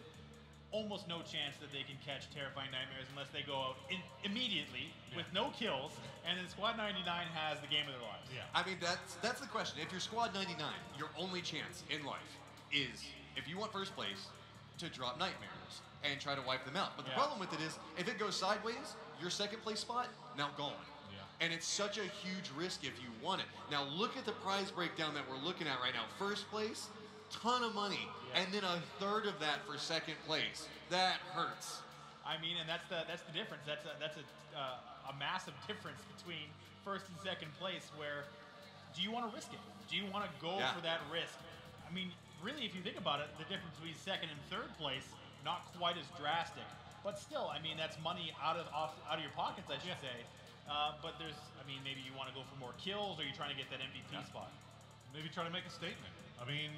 Almost no chance that they can catch Terrifying Nightmares unless they go out immediately with no kills, and then Squad 99 has the game of their lives. Yeah. I mean, that's the question. If you're Squad 99, your only chance in life is, if you want first place, to drop Nightmares and try to wipe them out. But the problem with it is, if it goes sideways, your second place spot, now gone. Yeah. And it's such a huge risk if you want it. Now look at the prize breakdown that we're looking at right now. First place, ton of money, and then a third of that for second place. That hurts. I mean, and that's the difference. That's a massive difference between first and second place. Where do you want to risk it? Do you want to go for that risk? I mean, really, if you think about it, the difference between second and third place not quite as drastic, but still, I mean, that's money out of your pockets, I should say. But maybe you want to go for more kills, or you're trying to get that MVP spot. Maybe try to make a statement. I mean,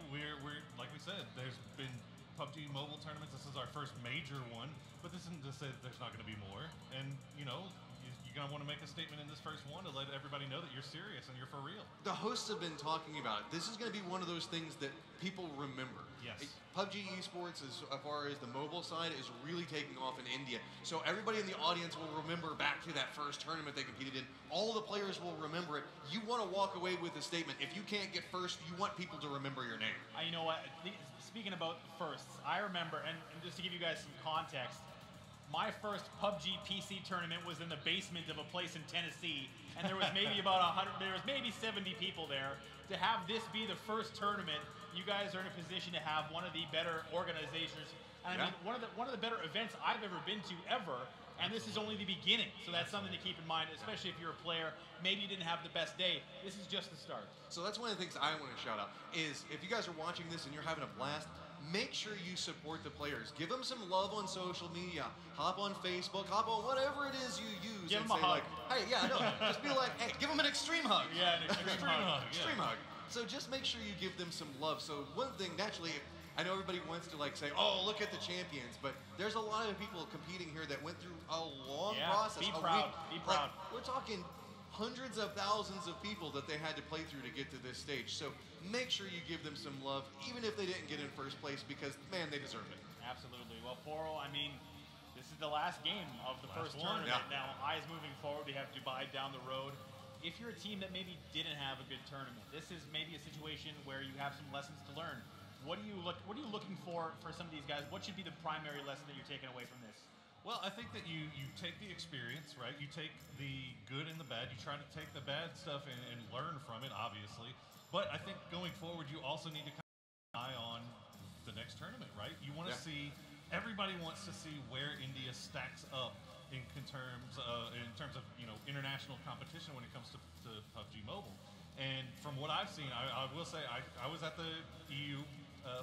we're like we said, there's been PUBG Mobile tournaments. This is our first major one, but this isn't to say that there's not going to be more. And you're going to want to make a statement in this first one to let everybody know that you're serious and you're for real. The hosts have been talking about it. This is going to be one of those things that people remember. Yes. PUBG Esports, as far as the mobile side, is really taking off in India. So everybody in the audience will remember back to that first tournament they competed in. All the players will remember it. You want to walk away with a statement. If you can't get first, you want people to remember your name. You know what? Speaking about firsts, I remember, and just to give you guys some context, my first PUBG PC tournament was in the basement of a place in Tennessee, and there was maybe about 100, there was maybe 70 people there. To have this be the first tournament, you guys are in a position to have one of the better organizations, and I mean one of the better events I've ever been to ever. And this is only the beginning, so that's something to keep in mind, especially if you're a player. Maybe you didn't have the best day. This is just the start. So that's one of the things I want to shout out is if you guys are watching this and you're having a blast, make sure you support the players. Give them some love on social media. Hop on Facebook. Hop on whatever it is you use. Give and them a hug. Like, hey, just be like, hey, give them an extreme hug. Yeah, an extreme hug. Extreme hug. So just make sure you give them some love. So one thing, naturally, I know everybody wants to like say, oh, look at the champions, but there's a lot of people competing here that went through a long process. Be proud. Be proud. Like, we're talking hundreds of thousands of people that they had to play through to get to this stage. So make sure you give them some love, even if they didn't get in first place, because man, they deserve it. Absolutely. Well, Poro, I mean, this is the last game of the first tournament. Yeah. Now, eyes moving forward, we have Dubai down the road. If you're a team that maybe didn't have a good tournament, this is maybe a situation where you have some lessons to learn. What are you looking for some of these guys? What should be the primary lesson that you're taking away from this? Well, I think that you take the experience, right? You take the good and the bad. You try to take the bad stuff and learn from it, obviously. But I think going forward, you also need to kind of keep an eye on the next tournament, right? You want to see, everybody wants to see where India stacks up in terms of international competition when it comes to PUBG Mobile. And from what I've seen, I will say I was at the EU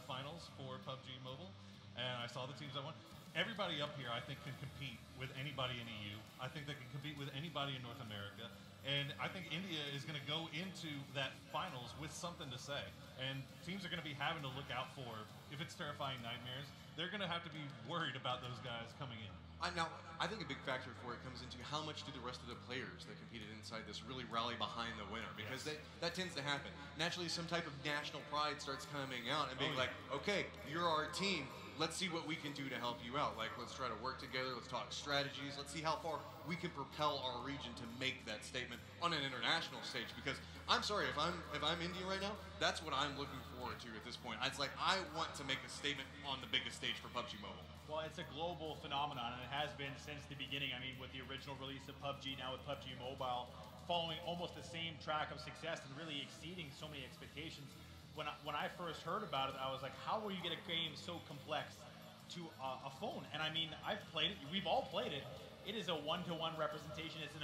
finals for PUBG Mobile, and I saw the teams that won. Everybody up here, I think, can compete with anybody in EU. I think they can compete with anybody in North America. And I think India is going to go into that finals with something to say. And teams are going to be having to look out for, if it's Terrifying Nightmares, they're going to have to be worried about those guys coming in. Now, I think a big factor for it comes into how much do the rest of the players that competed inside this really rally behind the winner, because that tends to happen. Naturally, some type of national pride starts coming out and being like, okay, you're our team. Let's see what we can do to help you out. Like, let's try to work together. Let's talk strategies. Let's see how far we can propel our region to make that statement on an international stage, because I'm sorry, if I'm Indian right now, that's what I'm looking forward to at this point. It's like I want to make a statement on the biggest stage for PUBG Mobile. Well, it's a global phenomenon, and it has been since the beginning. I mean, with the original release of PUBG, now with PUBG Mobile, following almost the same track of success and really exceeding so many expectations. When I first heard about it, I was like, how will you get a game so complex to a phone? And I mean, I've played it. We've all played it. It is a one-to-one representation. It's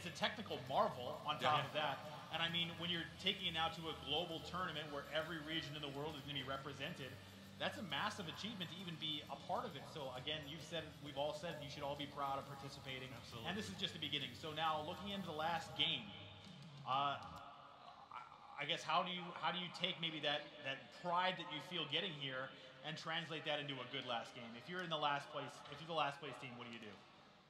a technical marvel on top of that. And I mean, when you're taking it now to a global tournament where every region in the world is going to be represented, that's a massive achievement to even be a part of it. So again, you've said it, we've all said it, you should all be proud of participating. Absolutely. And this is just the beginning. So now, looking into the last game, I guess how do you take maybe that pride that you feel getting here and translate that into a good last game? If you're the last place team, what do you do?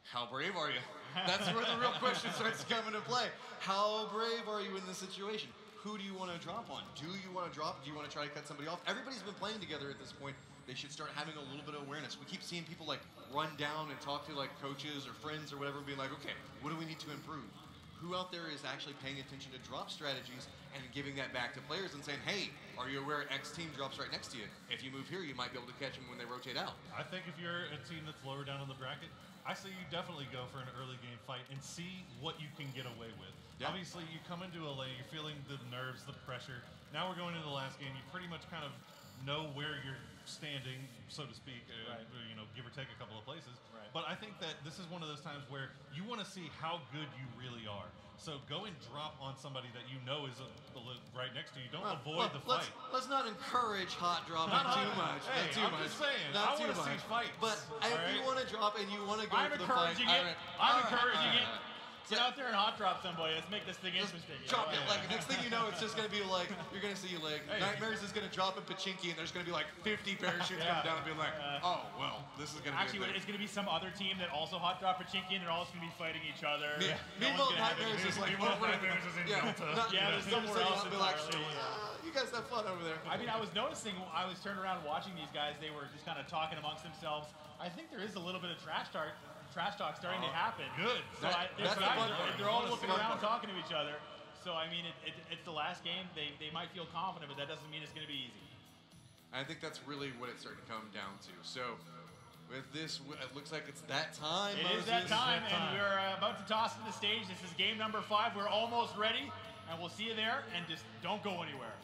How brave are you? That's where the real question starts to come into play. How brave are you in this situation? Who do you want to drop on? Do you want to drop? Do you want to try to cut somebody off? Everybody's been playing together at this point. They should start having a little bit of awareness. We keep seeing people like run down and talk to like coaches or friends or whatever, being like, okay, what do we need to improve? Who out there is actually paying attention to drop strategies and giving that back to players and saying, hey, are you aware X team drops right next to you? If you move here, you might be able to catch them when they rotate out. I think if you're a team that's lower down in the bracket, I say you definitely go for an early game fight and see what you can get away with. Yeah. Obviously, you come into a lane, you're feeling the nerves, the pressure. Now we're going into the last game. You pretty much kind of know where you're standing, so to speak, you know, give or take a couple of places. Right. But I think that this is one of those times where you want to see how good you really are. So go and drop on somebody that you know is right next to you. Don't avoid the fight. Let's not encourage hot dropping too much. Hey, not too I'm much. just saying. Not I too want to see much. fights. But if you want to drop and you want to go I'm for the fight, I'm encouraging it. Get out there and hot drop somebody. Let's make this thing interesting. Drop it. Like next thing you know, it's just gonna be like you're gonna see like Nightmares is gonna drop a Pachinki, and there's gonna be like 50 parachutes coming down and be like, oh well, this is gonna actually be it's gonna be some other team that also hot drop Pachinki, and they're all just gonna be fighting each other. Meanwhile, Nightmares is like Nightmares is in Delta. There's somewhere else. Be like, you guys have fun over there. I mean, I was noticing. I was turned around watching these guys. They were just kind of talking amongst themselves. I think there is a little bit of trash talk starting to happen. Good. So they're all looking around talking to each other. So I mean, it's the last game. They might feel confident, but that doesn't mean it's going to be easy. I think that's really what it's starting to come down to. So with this, it looks like it's that time. It is that time, and we're about to toss to the stage. This is game number 5. We're almost ready, and we'll see you there. And just don't go anywhere.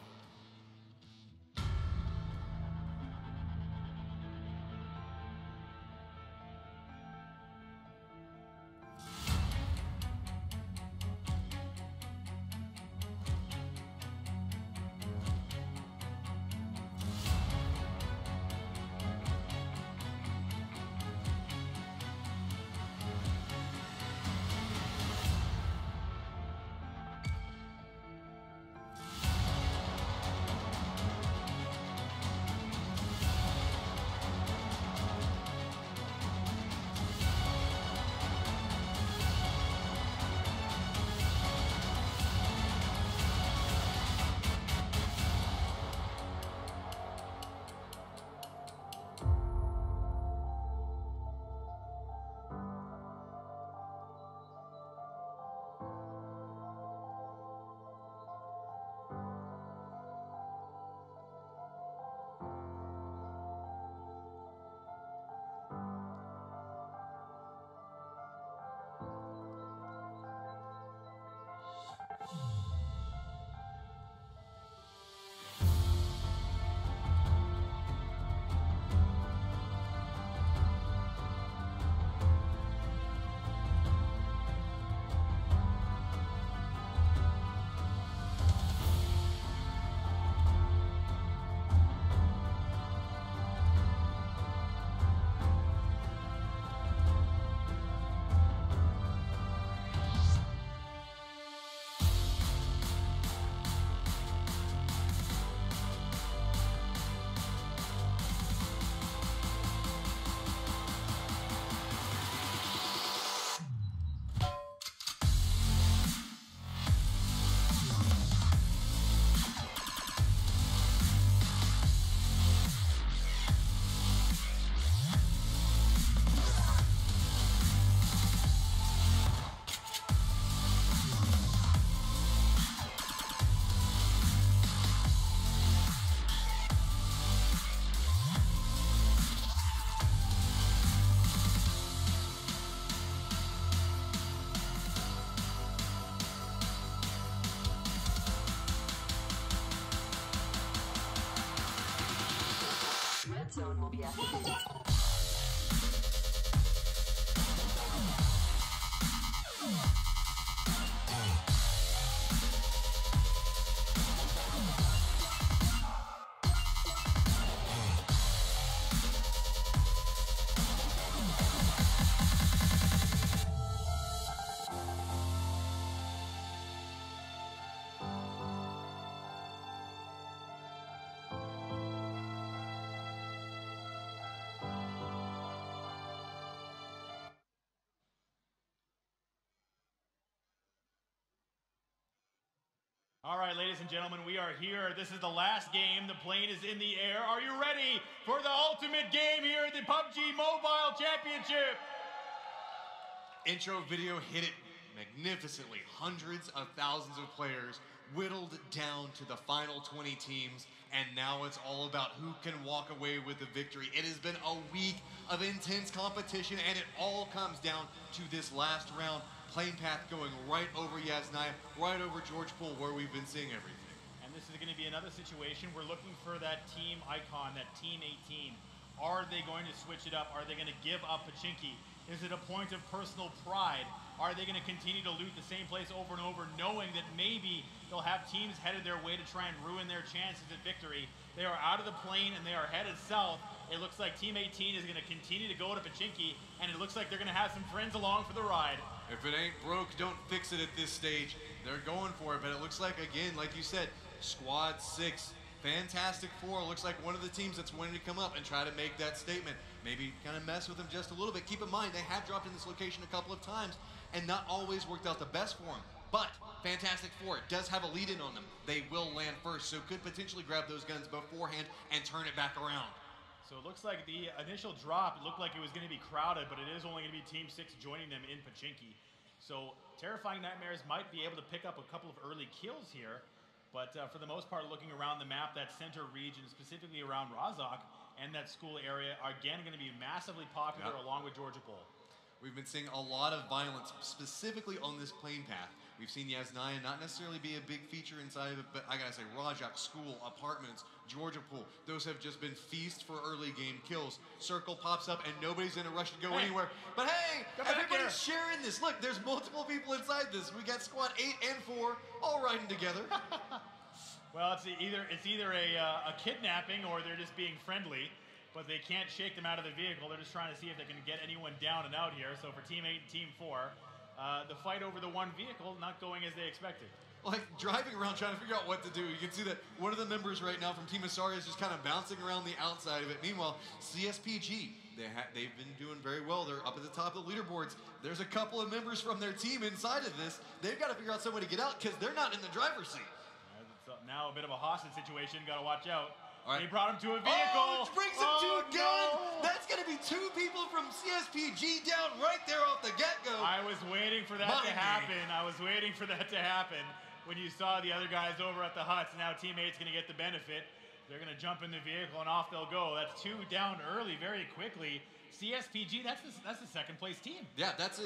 All right, ladies and gentlemen, we are here. This is the last game. The plane is in the air. Are you ready for the ultimate game here at the PUBG Mobile Championship? Intro video hit it magnificently. Hundreds of thousands of players whittled down to the final 20 teams, and now it's all about who can walk away with the victory. It has been a week of intense competition, and it all comes down to this last round. Plane path going right over Yasnaya, right over George Pool, where we've been seeing everything. And this is going to be another situation. We're looking for that team icon, that Team 18. Are they going to switch it up? Are they going to give up Pachinki? Is it a point of personal pride? Are they going to continue to loot the same place over and over, knowing that maybe they'll have teams headed their way to try and ruin their chances at victory? They are out of the plane and they are headed south. It looks like Team 18 is going to continue to go to Pachinki, and it looks like they're going to have some friends along for the ride. If it ain't broke, don't fix it at this stage. They're going for it, but it looks like, again, like you said, Squad 6, Fantastic Four looks like one of the teams that's wanting to come up and try to make that statement. Maybe kind of mess with them just a little bit. Keep in mind, they have dropped in this location a couple of times and not always worked out the best for them. But Fantastic Four does have a lead-in on them. They will land first, so could potentially grab those guns beforehand and turn it back around. So it looks like the initial drop, it looked like it was going to be crowded, but it is only going to be Team 6 joining them in Pachinki. So Terrifying Nightmares might be able to pick up a couple of early kills here, but for the most part, looking around the map, that center region, specifically around Razak and that school area, are again going to be massively popular along with Georgia Pole. We've been seeing a lot of violence, specifically on this plane path. We've seen Yasnaya not necessarily be a big feature inside of it, but I gotta say, Rajak, school, apartments, Georgia Pool, those have just been feast for early game kills. Circle pops up and nobody's in a rush to go anywhere. But hey, everybody's sharing this. Look, there's multiple people inside this. We got squad 8 and 4 all riding together. Well, it's either a kidnapping or they're just being friendly, but they can't shake them out of the vehicle. They're just trying to see if they can get anyone down and out here. So for Team 8 and Team 4, the fight over the one vehicle not going as they expected. Like driving around trying to figure out what to do. You can see that one of the members right now from Team Asari is just kind of bouncing around the outside of it. Meanwhile, CSPG, they've been doing very well. They're up at the top of the leaderboards. There's a couple of members from their team inside of this. They've got to figure out some way to get out because they're not in the driver's seat. Now a bit of a hostage situation. Got to watch out. All right. They brought him to a vehicle. Oh, brings him to a gun. No. That's going to be 2 people from CSPG down right there off the get-go. I was waiting for that to happen. I was waiting for that to happen. When you saw the other guys over at the huts, now teammates going to get the benefit. They're going to jump in the vehicle and off they'll go. That's 2 down early very quickly. CSPG, that's the second place team. Yeah, that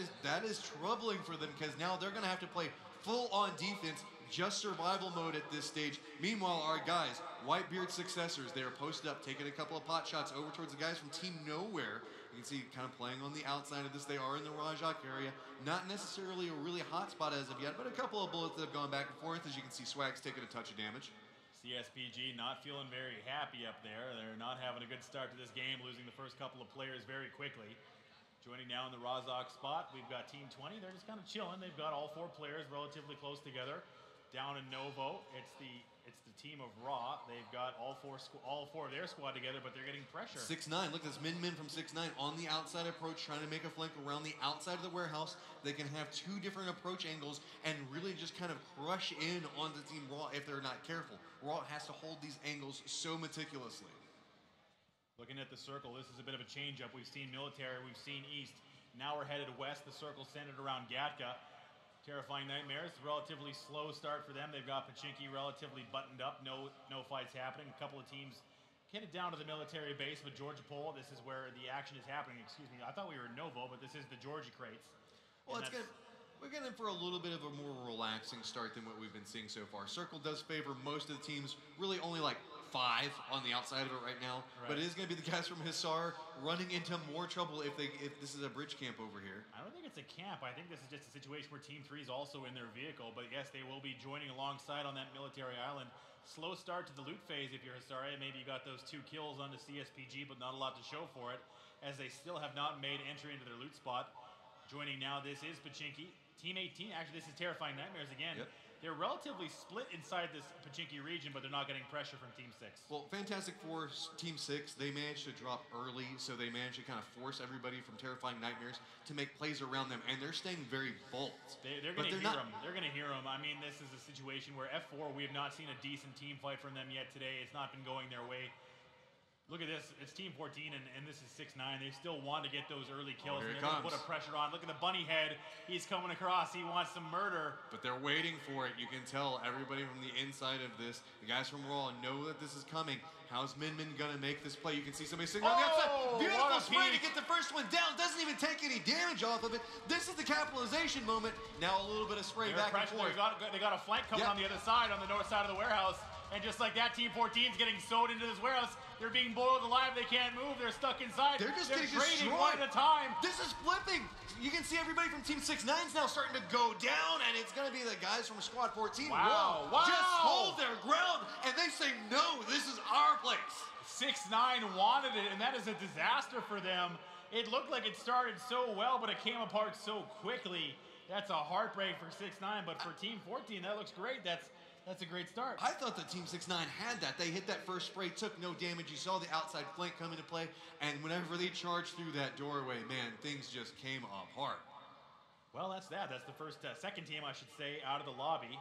is troubling for them because now they're going to have to play full-on defense, just survival mode at this stage. Meanwhile, our guys, Whitebeard successors, they are posted up, taking a couple of pot shots over towards the guys from Team Nowhere. You can see kind of playing on the outside of this. They are in the Rajak area. Not necessarily a really hot spot as of yet, but a couple of bullets that have gone back and forth. As you can see, Swag's taking a touch of damage. CSPG not feeling very happy up there. They're not having a good start to this game, losing the first couple of players very quickly. Joining now in the Razak spot, we've got Team 20. They're just kind of chilling. They've got all 4 players relatively close together. Down in Novo, it's the team of Raw. They've got all four of their squad together, but they're getting pressure. 6-9. Look, this Min from 6-9 on the outside approach, trying to make a flank around the outside of the warehouse. They can have 2 different approach angles and really just kind of crush in onto Team Raw if they're not careful. Raw has to hold these angles so meticulously. Looking at the circle, this is a bit of a change-up. We've seen military, we've seen east. Now we're headed west. The circle centered around Gatka. Terrifying Nightmares, relatively slow start for them. They've got Pachinki relatively buttoned up, no fights happening. A couple of teams headed down to the military base, but Georgia Pole, this is where the action is happening. Excuse me, I thought we were in Novo, but this is the Georgia crates. Well, we're getting for a little bit of a more relaxing start than what we've been seeing so far. Circle does favor most of the teams, really only like 5 on the outside of it right now. Right. But it is going to be the guys from Hisar running into more trouble if this is a bridge camp over here. I don't think it's a camp. I think this is just a situation where Team 3 is also in their vehicle. But yes, they will be joining alongside on that military island. Slow start to the loot phase if you're Hisar. Maybe you got those 2 kills on the CSPG, but not a lot to show for it, as they still have not made entry into their loot spot. Joining now, this is Pachinki. Team 18, actually this is Terrifying Nightmares again. Yep. they're relatively split inside this Pochinki region, but they're not getting pressure from Team 6. Well, Fantastic Four, Team 6, they managed to drop early, so they managed to kind of force everybody from Terrifying Nightmares to make plays around them, and they're staying very bolt. They're going to hear them. They're going to hear them. I mean, this is a situation where F4, we have not seen a decent team fight from them yet today. It's not been going their way. Look at this. It's Team 14, and this is 6-9. They still want to get those early kills, and they're going to put a pressure on. Look at the bunny head. He's coming across. He wants some murder. But they're waiting for it. You can tell everybody from the inside of this, the guys from Raw know that this is coming. How's Min going to make this play? You can see somebody sitting on the outside. Beautiful spray to get the first one down. Doesn't even take any damage off of it. This is the capitalization moment. Now a little bit of spray back and forth. They got a flank coming on the other side, on the north side of the warehouse. And just like that, Team 14 is getting sewed into this warehouse. They're being boiled alive. They can't move. They're stuck inside. They're just trading getting destroyed. one at a time. This is flipping. You can see everybody from Team 6-9 is now starting to go down, and it's going to be the guys from Squad 14. Wow. Just hold their ground, and they say, no, this is our place. 6-9 wanted it, and that is a disaster for them. It looked like it started so well, but it came apart so quickly. That's a heartbreak for 6-9, but for Team 14, that looks great. That's a great start. I thought that Team 6-9 had that. They hit that first spray, took no damage. You saw the outside flank come into play, and whenever they charged through that doorway, man, things just came apart. Well, that's that. That's the second team, I should say, out of the lobby.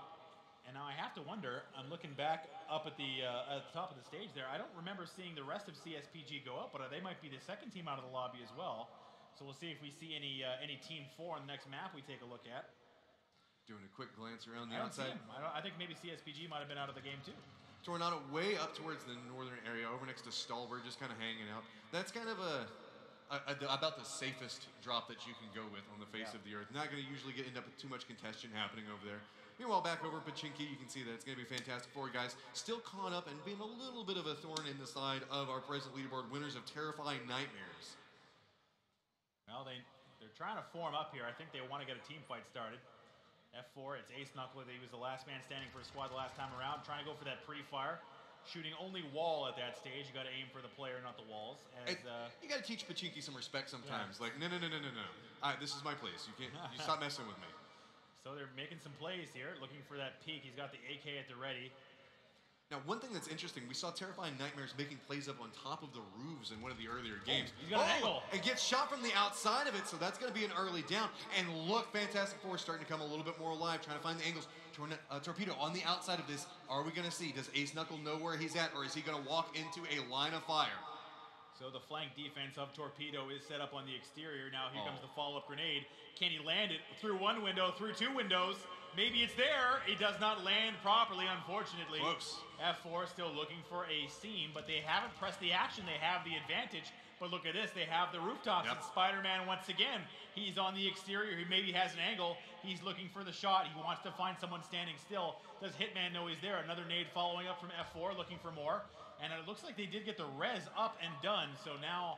And now I have to wonder, I'm looking back up at the top of the stage there. I don't remember seeing the rest of CSPG go up, but they might be the second team out of the lobby as well. So we'll see if we see any Team 4 on the next map we take a look at. Doing a quick glance around the outside. I think maybe CSPG might have been out of the game too. Tornado way up towards the northern area, over next to Stalberg, just kind of hanging out. That's kind of about the safest drop that you can go with on the face of the earth. Not going to usually end up with too much congestion happening over there. Meanwhile, back over Pochinki, you can see that it's going to be Fantastic Four guys still caught up and being a little bit of a thorn in the side of our present leaderboard winners of Terrifying Nightmares. Well, they're trying to form up here. I think they want to get a team fight started. F4, it's Ace Knuckle. He was the last man standing for his squad the last time around, trying to go for that pre-fire. Shooting only wall at that stage. You got to aim for the player, not the walls. You got to teach Pochinki some respect sometimes. Like, no. This is my place. You stop messing with me. So they're making some plays here, looking for that peek. He's got the AK at the ready. Now, one thing that's interesting, we saw Terrifying Nightmares making plays up on top of the roofs in one of the earlier games. He's got an angle. And gets shot from the outside of it, so that's going to be an early down. And look, Fantastic Four starting to come a little bit more alive, trying to find the angles. Torpedo on the outside of this. Are we going to see? Does Ace Knuckle know where he's at, or is he going to walk into a line of fire? So the flank defense of Torpedo is set up on the exterior. Now here comes the follow-up grenade. Can he land it through one window, through two windows? Maybe it's there. It does not land properly, unfortunately. Close. F4 still looking for a seam, but they haven't pressed the action. They have the advantage. But look at this. They have the rooftops. And Spider-Man, once again, he's on the exterior. He maybe has an angle. He's looking for the shot. He wants to find someone standing still. Does Hitman know he's there? Another nade following up from F4, looking for more. And it looks like they did get the res up and done. So now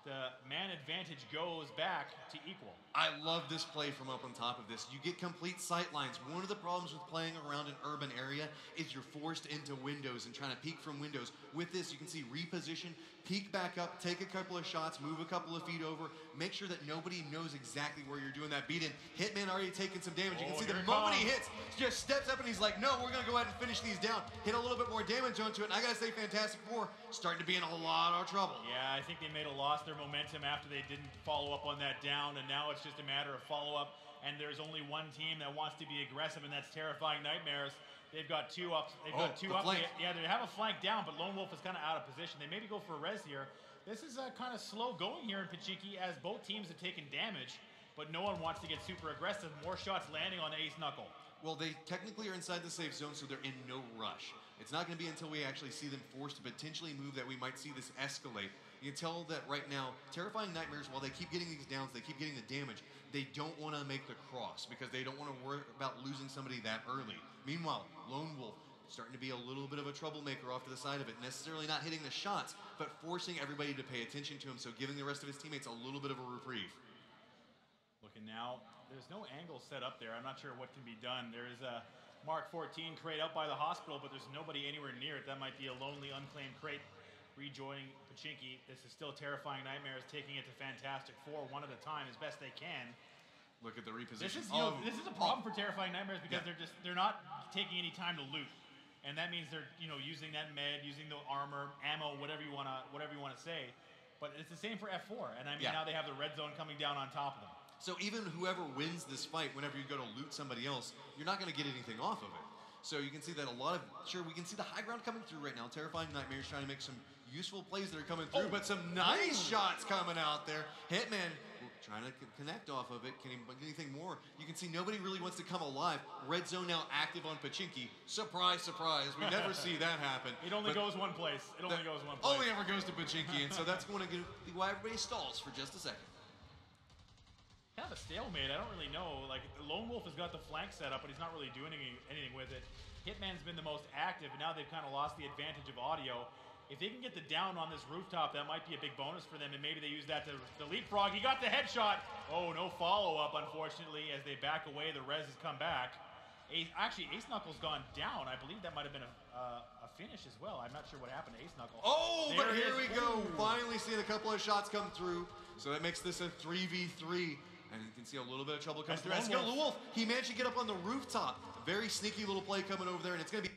the man advantage goes back to equal. I love this play from up on top of this. You get complete sight lines. One of the problems with playing around an urban area is you're forced into windows and trying to peek from windows. With this, you can see reposition, peek back up, take a couple of shots, move a couple of feet over, make sure that nobody knows exactly where you're doing that beat in. Hitman already taking some damage. You can see the moment he hits, he just steps up and he's like, no, we're going to go ahead and finish these down. Hit a little bit more damage onto it. And I got to say, Fantastic Four starting to be in a lot of trouble. Yeah, I think they may have lost their momentum after they didn't follow up on that down, and now it's just a matter of follow-up, and there's only one team that wants to be aggressive, and that's Terrifying Nightmares. They've got two up. They've got two up. Yeah, they have a flank down, but Lone Wolf is kind of out of position. They maybe go for a res here. This is kind of slow going here in Pochinki as both teams have taken damage, but no one wants to get super aggressive. More shots landing on Ace Knuckle. Well, they technically are inside the safe zone, so they're in no rush. It's not going to be until we actually see them forced to potentially move that we might see this escalate. You can tell that right now, Terrifying Nightmares, while they keep getting these downs, they keep getting the damage, they don't want to make the cross because they don't want to worry about losing somebody that early. Meanwhile, Lone Wolf starting to be a little bit of a troublemaker off to the side of it, necessarily not hitting the shots, but forcing everybody to pay attention to him, so giving the rest of his teammates a little bit of a reprieve. Looking now, there's no angle set up there. I'm not sure what can be done. There is a Mark 14 crate up by the hospital, but there's nobody anywhere near it. That might be a lonely, unclaimed crate rejoining Pochinki. This is still Terrifying Nightmares taking it to Fantastic Four one at a time as best they can. Look at the reposition. This is a problem for Terrifying Nightmares because they're not taking any time to loot, and that means they're using that med, using the armor, ammo, whatever you wanna say. But it's the same for F4, and I mean now they have the red zone coming down on top of them. So even whoever wins this fight, whenever you go to loot somebody else, you're not going to get anything off of it. So you can see that we can see the high ground coming through right now. Terrifying Nightmares trying to make some useful plays that are coming through, but some nice shots coming out there. Hitman trying to connect off of it. Can he get anything more? You can see nobody really wants to come alive. Red zone now active on Pachinki. Surprise, surprise. We never see that happen. It only goes one place. It only goes one place. Only ever goes to Pachinki, and so that's going to be why everybody stalls for just a second. Kind of a stalemate. I don't really know. Like, Lone Wolf has got the flank set up, but he's not really doing anything with it. Hitman's been the most active, and now they've kind of lost the advantage of audio. If they can get the down on this rooftop, that might be a big bonus for them, and maybe they use that to leapfrog. He got the headshot. Oh, no follow-up, unfortunately, as they back away. The res has come back. Actually, Ace Knuckles gone down. I believe that might have been a finish as well. I'm not sure what happened to Ace Knuckles. Oh, but here we go. Finally seeing a couple of shots come through. So that makes this a 3v3. And you can see a little bit of trouble coming through. Lone Wolf, he managed to get up on the rooftop. Very sneaky little play coming over there, and it's going to be